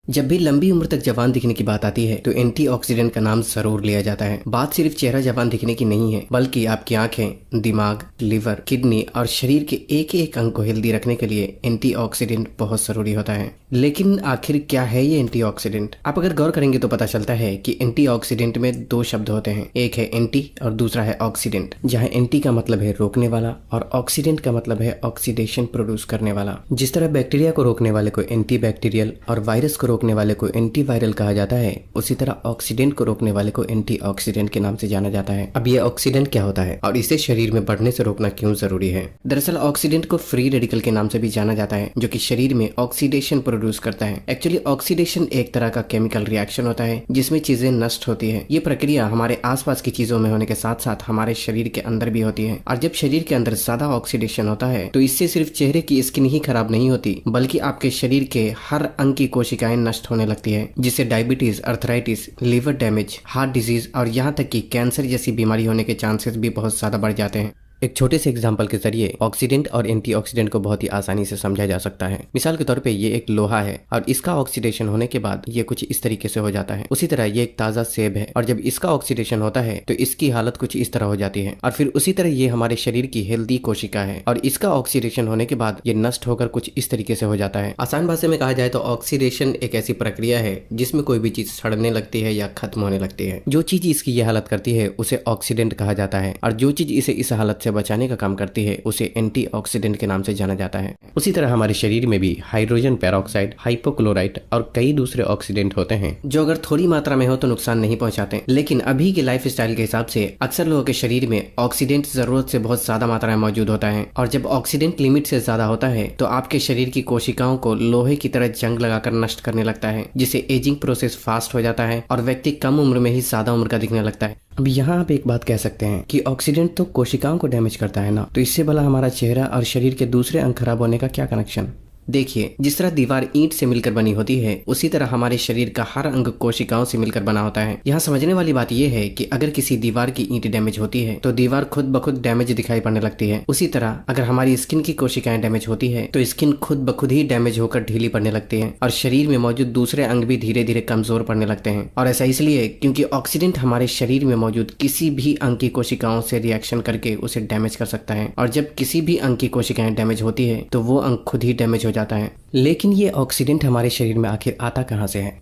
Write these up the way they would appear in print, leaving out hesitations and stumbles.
जब भी लंबी उम्र तक जवान दिखने की बात आती है तो एंटीऑक्सीडेंट का नाम जरूर लिया जाता है। बात सिर्फ चेहरा जवान दिखने की नहीं है, बल्कि आपकी आंखें, दिमाग, लिवर, किडनी और शरीर के एक एक अंग को हेल्दी रखने के लिए एंटीऑक्सीडेंट बहुत जरूरी होता है। लेकिन आखिर क्या है ये एंटीऑक्सीडेंट? आप अगर गौर करेंगे तो पता चलता है कि एंटीऑक्सीडेंट में दो शब्द होते हैं, एक है एंटी और दूसरा है ऑक्सीडेंट। जहाँ एंटी का मतलब है रोकने वाला और ऑक्सीडेंट का मतलब है ऑक्सीडेशन प्रोड्यूस करने वाला। जिस तरह बैक्टीरिया को रोकने वाले को एंटीबैक्टीरियल और वायरस को रोकने वाले को एंटीवायरल कहा जाता है, उसी तरह ऑक्सीडेंट को रोकने वाले को एंटीऑक्सीडेंट के नाम से जाना जाता है। अब ये ऑक्सीडेंट क्या होता है और इसे शरीर में बढ़ने से रोकना क्यों जरूरी है? दरअसल ऑक्सीडेंट को फ्री रेडिकल के नाम से भी जाना जाता है, जो कि शरीर में ऑक्सीडेशन प्रोड्यूस करता है। एक्चुअली ऑक्सीडेशन एक तरह का केमिकल रिएक्शन होता है जिसमें चीजें नष्ट होती है। ये प्रक्रिया हमारे आसपास की चीजों में होने के साथ साथ हमारे शरीर के अंदर भी होती है। और जब शरीर के अंदर ज्यादा ऑक्सीडेशन होता है तो इससे सिर्फ चेहरे की स्किन ही खराब नहीं होती, बल्कि आपके शरीर के हर अंग की कोशिकाएं नष्ट होने लगती है, जिससे diabetes, arthritis, liver damage, heart disease और यहाँ तक कि कैंसर जैसी बीमारी होने के चांसेस भी बहुत ज्यादा बढ़ जाते हैं। एक छोटे से एग्जाम्पल के जरिए ऑक्सीडेंट और एंटीऑक्सीडेंट को बहुत ही आसानी से समझा जा सकता है। मिसाल के तौर पे ये एक लोहा है और इसका ऑक्सीडेशन होने के बाद ये कुछ इस तरीके से हो जाता है। उसी तरह ये एक ताजा सेब है और जब इसका ऑक्सीडेशन होता है तो इसकी हालत कुछ इस तरह हो जाती है। और फिर उसी तरह ये हमारे शरीर की हेल्दी कोशिका है और इसका ऑक्सीडेशन होने के बाद ये नष्ट होकर कुछ इस तरीके से हो जाता है। आसान भाषा में कहा जाए तो ऑक्सीडेशन एक ऐसी प्रक्रिया है जिसमें कोई भी चीज सड़ने लगती है या खत्म होने लगती है। जो चीज इसकी ये हालत करती है उसे ऑक्सीडेंट कहा जाता है और जो चीज इसे इस हालत से बचाने का काम करती है उसे एंटीऑक्सीडेंट के नाम से जाना जाता है। उसी तरह हमारे शरीर में भी हाइड्रोजन पेरोक्साइड, हाइपोक्लोराइट और कई दूसरे ऑक्सीडेंट होते हैं जो अगर थोड़ी मात्रा में हो तो नुकसान नहीं पहुंचाते। लेकिन अभी के लाइफ स्टाइल के हिसाब से अक्सर लोगों के शरीर में ऑक्सीडेंट जरूरत से बहुत ज्यादा मात्रा में मौजूद होता है और जब ऑक्सीडेंट लिमिट से ज्यादा होता है तो आपके शरीर की कोशिकाओं को लोहे की तरह जंग लगाकर नष्ट करने लगता है, जिससे एजिंग प्रोसेस फास्ट हो जाता है और व्यक्ति कम उम्र में ही ज्यादा उम्र का दिखने लगता है। अब यहाँ आप एक बात कह सकते हैं कि ऑक्सीडेंट तो कोशिकाओं को डैमेज करता है ना, तो इससे भला हमारा चेहरा और शरीर के दूसरे अंग खराब होने का क्या कनेक्शन? देखिए, जिस तरह दीवार ईंट से मिलकर बनी होती है उसी तरह हमारे शरीर का हर अंग कोशिकाओं से मिलकर बना होता है। यहाँ समझने वाली बात यह है कि अगर किसी दीवार की ईंट डैमेज होती है तो दीवार खुद ब खुद डैमेज दिखाई पड़ने लगती है। उसी तरह अगर हमारी स्किन की कोशिकाएं डैमेज होती है तो स्किन खुद ब खुद ही डैमेज होकर ढीली पड़ने लगती है और शरीर में मौजूद दूसरे अंग भी धीरे धीरे कमजोर पड़ने लगते हैं। और ऐसा इसलिए क्योंकि ऑक्सीडेंट हमारे शरीर में मौजूद किसी भी अंग की कोशिकाओं से रिएक्शन करके उसे डैमेज कर सकता है और जब किसी भी अंग की कोशिकाएं डैमेज होती है तो वो अंग खुद ही डैमेज हो जाता है। लेकिन ये ऑक्सीडेंट हमारे शरीर में आखिर आता कहाँ से है?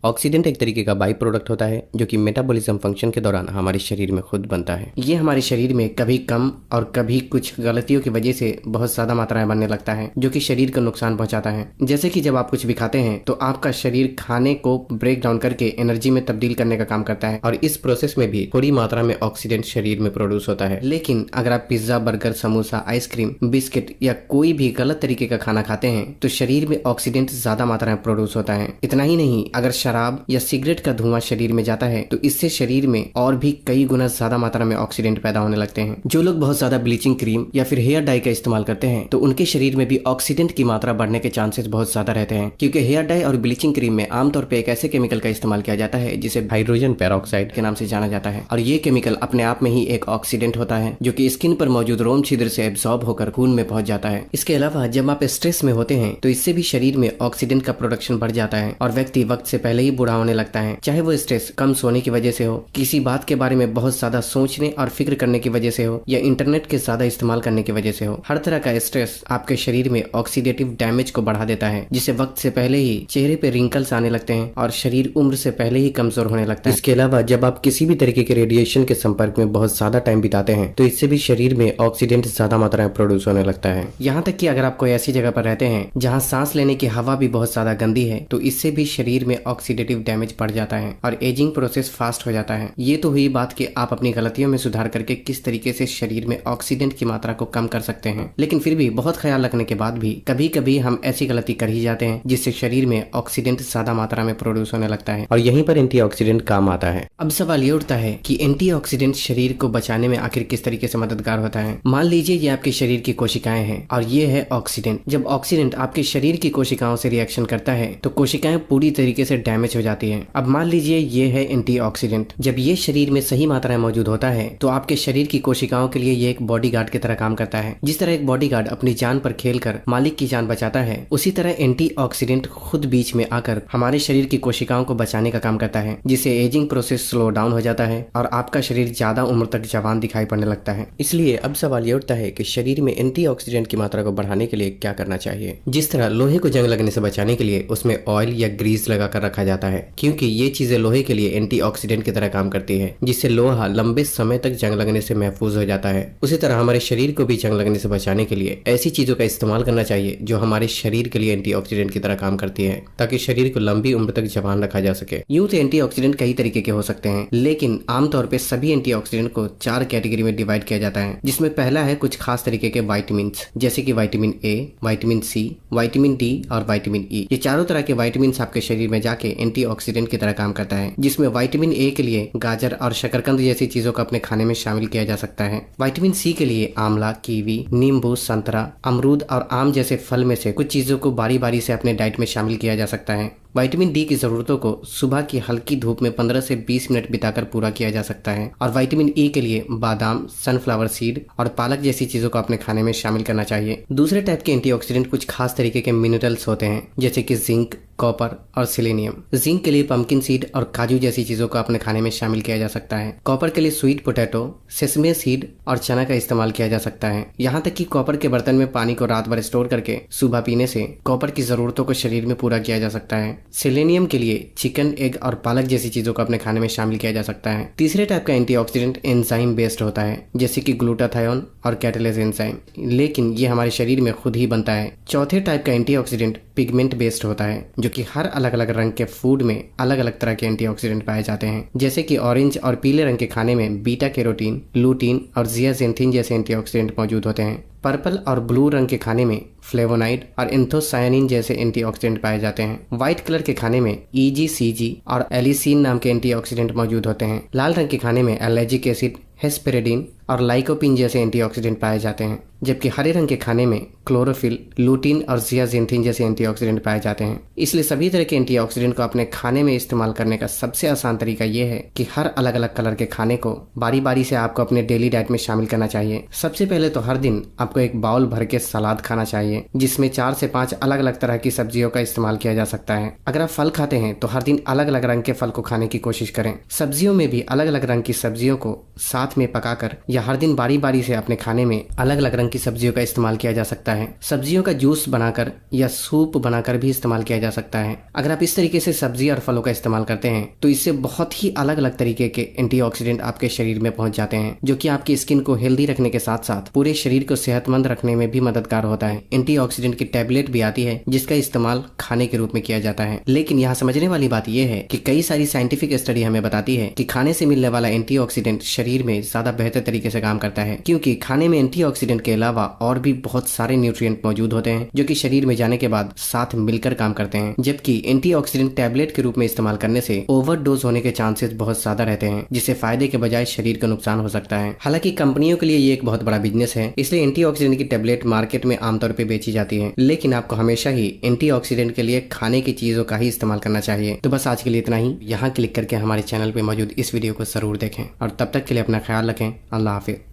ऑक्सीडेंट एक तरीके का बाई प्रोडक्ट होता है जो कि मेटाबॉलिज्म फंक्शन के दौरान हमारे शरीर में खुद बनता है। ये हमारे शरीर में कभी कम और कभी कुछ गलतियों की वजह से बहुत ज्यादा मात्रा में बनने लगता है, जो कि शरीर को नुकसान पहुंचाता है। जैसे कि जब आप कुछ भी खाते हैं तो आपका शरीर खाने को ब्रेक डाउन करके एनर्जी में तब्दील करने का काम करता है और इस प्रोसेस में भी थोड़ी मात्रा में ऑक्सीडेंट शरीर में प्रोड्यूस होता है। लेकिन अगर आप pizza, burger, samosa, ice cream, biscuit या कोई भी गलत तरीके का खाना खाते हैं तो शरीर में ऑक्सीडेंट ज्यादा मात्रा में प्रोड्यूस होता है। इतना ही नहीं, अगर शराब या सिगरेट का धुआं शरीर में जाता है तो इससे शरीर में और भी कई गुना ज्यादा मात्रा में ऑक्सीडेंट पैदा होने लगते हैं। जो लोग बहुत ज्यादा ब्लीचिंग क्रीम या फिर हेयर डाई का इस्तेमाल करते हैं तो उनके शरीर में भी ऑक्सीडेंट की मात्रा बढ़ने के चांसेस बहुत ज्यादा रहते हैं, क्योंकि हेयर डाई और ब्लीचिंग क्रीम में आमतौर पर एक ऐसे केमिकल का इस्तेमाल किया जाता है जिसे हाइड्रोजन पेरोक्साइड के नाम से जाना जाता है और ये केमिकल अपने आप में ही एक ऑक्सीडेंट होता है जो कि स्किन पर मौजूद रोम छिद्र से एब्सॉर्ब होकर खून में पहुंच जाता है। इसके अलावा जब आप स्ट्रेस में होते हैं तो इससे भी शरीर में ऑक्सीडेंट का प्रोडक्शन बढ़ जाता है और व्यक्ति वक्त से पहले ही बूढ़ा होने लगता है, चाहे वो स्ट्रेस कम सोने की वजह से हो, किसी बात के बारे में बहुत ज्यादा सोचने और फिक्र करने की वजह से हो या इंटरनेट के ज्यादा इस्तेमाल करने की वजह से हो। हर तरह का स्ट्रेस आपके शरीर में ऑक्सीडेटिव डैमेज को बढ़ा देता है, जिससे वक्त से पहले ही चेहरे पे रिंकल्स आने लगते हैं और शरीर उम्र से पहले ही कमजोर होने लगता है। इसके अलावा जब आप किसी भी तरीके के रेडिएशन के संपर्क में बहुत ज्यादा टाइम बिताते हैं तो इससे भी शरीर में ऑक्सीडेंट ज्यादा मात्रा में प्रोड्यूस होने लगता है। यहाँ तक कि अगर आप कोई ऐसी जगह पर रहते हैं जहाँ सांस लेने की हवा भी बहुत ज्यादा गंदी है तो इससे भी शरीर में ऑक्सीडेटिव डैमेज बढ़ जाता है और एजिंग प्रोसेस फास्ट हो जाता है। ये तो हुई बात कि आप अपनी गलतियों में सुधार करके किस तरीके से शरीर में ऑक्सीडेंट की मात्रा को कम कर सकते हैं, लेकिन फिर भी बहुत ख्याल रखने के बाद भी कभी कभी हम ऐसी गलती कर ही जाते हैं जिससे शरीर में ऑक्सीडेंट ज्यादा मात्रा में प्रोड्यूस होने लगता है और यहीं पर एंटीऑक्सीडेंट काम आता है। अब सवाल ये उठता है कि एंटीऑक्सीडेंट शरीर को बचाने में आखिर किस तरीके से मददगार होता है। मान लीजिए ये आपके शरीर की कोशिकाएं हैं और ये है ऑक्सीडेंट। जब ऑक्सीडेंट आपके शरीर की कोशिकाओं से रिएक्शन करता है तो कोशिकाएं पूरी तरीके से डैमेज हो जाती है। अब मान लीजिए ये है एंटीऑक्सीडेंट। जब ये शरीर में सही मात्रा में मौजूद होता है तो आपके शरीर की कोशिकाओं के लिए ये एक बॉडीगार्ड की तरह काम करता है। जिस तरह एक बॉडीगार्ड अपनी जान पर खेलकर मालिक की जान बचाता है, उसी तरह एंटीऑक्सीडेंट खुद बीच में आकर हमारे शरीर की कोशिकाओं को बचाने का काम करता है, जिससे एजिंग प्रोसेस स्लो डाउन हो जाता है और आपका शरीर ज्यादा उम्र तक जवान दिखाई पड़ने लगता है। इसलिए अब सवाल ये उठता है कि शरीर में एंटीऑक्सीडेंट की मात्रा को बढ़ाने के लिए क्या करना चाहिए। जिस तरह लोहे को जंग लगने से बचाने के लिए उसमें ऑयल या ग्रीस लगाकर रखा जाता है, क्योंकि ये चीजें लोहे के लिए एंटीऑक्सीडेंट की तरह काम करती है, जिससे लोहा लंबे समय तक जंग लगने से महफूज हो जाता है। उसी तरह हमारे शरीर को भी जंग लगने से बचाने के लिए ऐसी चीजों का इस्तेमाल करना चाहिए जो हमारे शरीर के लिए एंटीऑक्सीडेंट की तरह काम करती है, ताकि शरीर को लंबी उम्र तक जवान रखा जा सके। यूं तो एंटीऑक्सीडेंट कई तरीके के हो सकते हैं, लेकिन आमतौर पर सभी एंटीऑक्सीडेंट को 4 कैटेगरी में डिवाइड किया जाता है, जिसमें पहला है कुछ खास तरीके के वाइटामिन, जैसे कि vitamin A, vitamin C, vitamin D और विटामिन ई। ये चारों तरह के विटामिन आपके शरीर में जाके एंटीऑक्सीडेंट की तरह काम करता है, जिसमें विटामिन ए के लिए गाजर और शकरकंद जैसी चीजों को अपने खाने में शामिल किया जा सकता है। विटामिन सी के लिए आंवला, कीवी, नींबू, संतरा, अमरूद और आम जैसे फल में से कुछ चीजों को बारी बारी से अपने डाइट में शामिल किया जा सकता है। विटामिन डी की जरूरतों को सुबह की हल्की धूप में 15 से 20 मिनट बिताकर पूरा किया जा सकता है। और विटामिन ई के लिए बादाम, सनफ्लावर सीड और पालक जैसी चीजों को अपने खाने में शामिल करना चाहिए। दूसरे टाइप के एंटीऑक्सीडेंट कुछ खास तरीके के मिनरल्स होते हैं, जैसे कि जिंक, कॉपर और सिलेनियम। जिंक के लिए पंपकिन सीड और काजू जैसी चीजों को अपने खाने में शामिल किया जा सकता है। कॉपर के लिए स्वीट पोटैटो, सेसमे सीड और चना का इस्तेमाल किया जा सकता है। यहाँ तक कि कॉपर के बर्तन में पानी को रात भर स्टोर करके सुबह पीने से कॉपर की जरूरतों को शरीर में पूरा किया जा सकता है। सेलेनियम के लिए चिकन, एग और पालक जैसी चीजों को अपने खाने में शामिल किया जा सकता है। तीसरे टाइप का एंटीऑक्सीडेंट एंजाइम बेस्ड होता है, जैसे कि ग्लूटाथायोन और कैटालेज एंजाइम, लेकिन ये हमारे शरीर में खुद ही बनता है। चौथे टाइप का एंटीऑक्सीडेंट पिगमेंट बेस्ड होता है, जो कि हर अलग अलग रंग के फूड में अलग अलग तरह के एंटीऑक्सीडेंट पाए जाते हैं, जैसे कि ऑरेंज और पीले रंग के खाने में बीटा कैरोटीन, लूटीन और जियाजेंथिन जैसे एंटीऑक्सीडेंट मौजूद होते हैं। पर्पल और ब्लू रंग के खाने में फ्लेवोनाइड और एंथोसायानिन जैसे एंटीऑक्सीडेंट पाए जाते हैं। व्हाइट कलर के खाने में EGCG और एलिसिन नाम के एंटीऑक्सीडेंट मौजूद होते हैं। लाल रंग के खाने में एलर्जिक एसिड, हेस्पेरेडिन और लाइकोपिन जैसे एंटीऑक्सीडेंट पाए जाते हैं, जबकि हरे रंग के खाने में क्लोरोफिल, लूटीन और जियाजेंथिन जैसे एंटीऑक्सीडेंट पाए जाते हैं। इसलिए सभी तरह के एंटीऑक्सीडेंट को अपने खाने में इस्तेमाल करने का सबसे आसान तरीका यह है कि हर अलग अलग कलर के खाने को बारी बारी से आपको अपने डेली डाइट में शामिल करना चाहिए। सबसे पहले तो हर दिन आपको एक बाउल भर के सलाद खाना चाहिए, जिसमें 4 से 5 अलग अलग तरह की सब्जियों का इस्तेमाल किया जा सकता है। अगर आप फल खाते हैं तो हर दिन अलग अलग रंग के फल को खाने की कोशिश करें। सब्जियों में भी अलग अलग रंग की सब्जियों को साथ में पकाकर या हर दिन बारी बारी से अपने खाने में अलग अलग रंग की सब्जियों का इस्तेमाल किया जा सकता है। सब्जियों का जूस बनाकर या सूप बनाकर भी इस्तेमाल किया जा सकता है। अगर आप इस तरीके से सब्जी और फलों का इस्तेमाल करते हैं तो इससे बहुत ही अलग अलग तरीके के एंटीऑक्सीडेंट आपके शरीर में पहुंच जाते हैं, जो कि आपकी स्किन को हेल्दी रखने के साथ साथ पूरे शरीर को सेहतमंद रखने में भी मददगार होता है। एंटीऑक्सीडेंट की टैबलेट भी आती है, जिसका इस्तेमाल खाने के रूप में किया जाता है। लेकिन यहाँ समझने वाली बात यह है कि कई सारी साइंटिफिक स्टडी हमें बताती है कि खाने से मिलने वाला एंटीऑक्सीडेंट शरीर में ज्यादा बेहतर तरीके से काम करता है, क्योंकि खाने में एंटीऑक्सीडेंट के अलावा और भी बहुत सारे न्यूट्रिएंट मौजूद होते हैं, जो कि शरीर में जाने के बाद साथ मिलकर काम करते हैं। जबकि एंटीऑक्सीडेंट टैबलेट के रूप में इस्तेमाल करने से ओवरडोज होने के चांसेस बहुत ज्यादा रहते हैं, जिससे फायदे के बजाय शरीर को नुकसान हो सकता है। हालांकि कंपनियों के लिए ये एक बहुत बड़ा बिजनेस है, इसलिए एंटीऑक्सीडेंट की टैबलेट मार्केट में आमतौर पर बेची जाती है। लेकिन आपको हमेशा ही एंटीऑक्सीडेंट के लिए खाने की चीजों का ही इस्तेमाल करना चाहिए। तो बस आज के लिए इतना ही। यहाँ क्लिक करके हमारे चैनल पे मौजूद इस वीडियो को जरूर देखें और तब तक के लिए अपना ख्याल रखें। अल्लाह हाफिज।